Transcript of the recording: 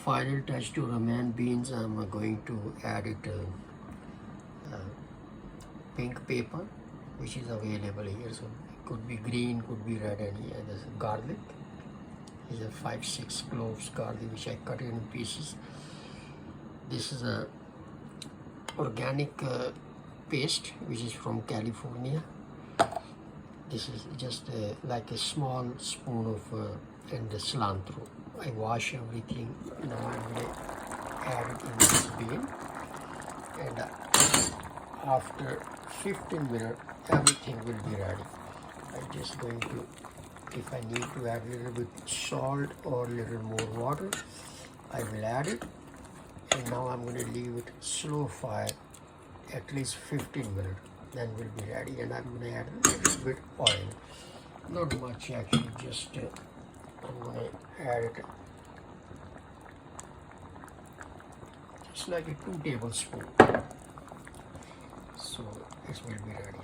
final touch to romaine beans. I'm going to add it pink paper, which is available here. So it could be green, could be red, and here there's garlic. These are 5-6 cloves garlic, which I cut in pieces. This is a organic paste, which is from California. This is just like a small spoon of and the cilantro. I wash everything. Now I'm going to add it in this bin, and after 15 minutes everything will be ready. I'm just going to, if I need to add a little bit salt or a little more water, I will add it. And now I'm going to leave it slow fire at least 15 minutes, then we'll be ready. And I'm going to add a little bit oil, not much actually, just I'm going to add it just like a 2 tablespoons, so it will be ready.